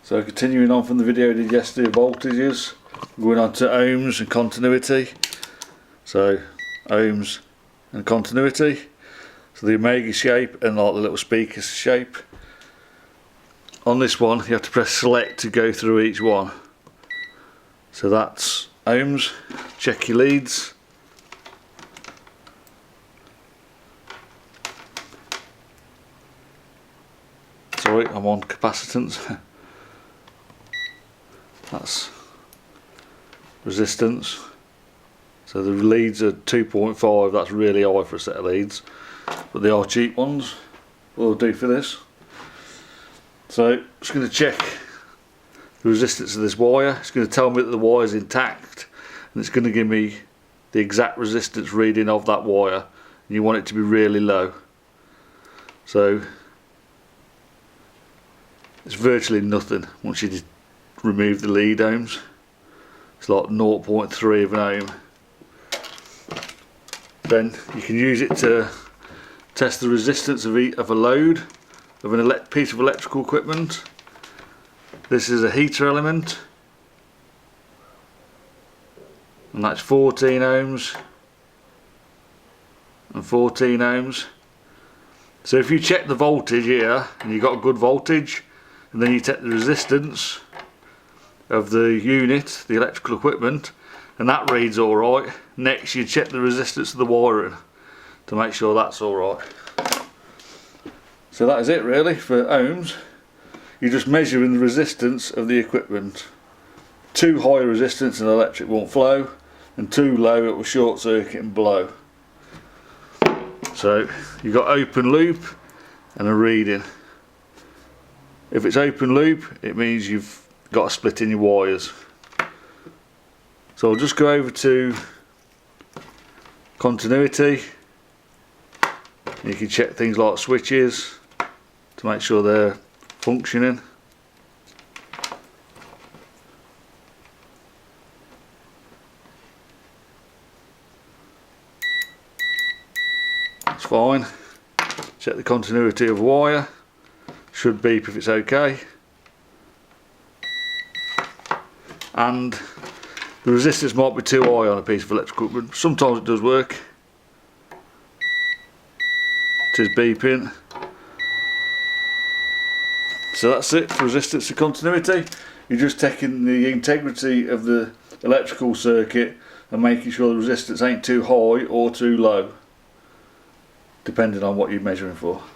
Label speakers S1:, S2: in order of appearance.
S1: So continuing on from the video I did yesterday of voltages, going on to ohms and continuity. So ohms and continuity. So the omega shape and like the little speaker shape. On this one you have to press select to go through each one. So that's ohms. Check your leads. Sorry, I'm on capacitance. That's resistance. So the leads are 2.5, that's really high for a set of leads, but they are cheap ones, will do for this. So I'm just going to check the resistance of this wire. It's going to tell me that the wire is intact, and it's going to give me the exact resistance reading of that wire, and you want it to be really low. So it's virtually nothing once you remove the lead ohms. It's like 0.3 of an ohm. Then you can use it to test the resistance of a load of a piece of electrical equipment. This is a heater element, and that's 14 ohms and 14 ohms. So if you check the voltage here and you got a good voltage, and then you take the resistance of the unit, the electrical equipment, and that reads alright, next you check the resistance of the wiring to make sure that's alright. So that is it really for ohms. You're just measuring the resistance of the equipment. Too high a resistance and electric won't flow, and too low it will short circuit and blow. So you've got open loop and a reading. If it's open loop, it means you've got a split in your wires. So I'll just go over to continuity. You can check things like switches to make sure they're functioning. That's fine. Check the continuity of wire. Should beep if it's okay. And the resistance might be too high on a piece of electrical equipment. Sometimes it does work. It is beeping. So that's it for resistance and continuity. You're just checking the integrity of the electrical circuit and making sure the resistance ain't too high or too low, depending on what you're measuring for.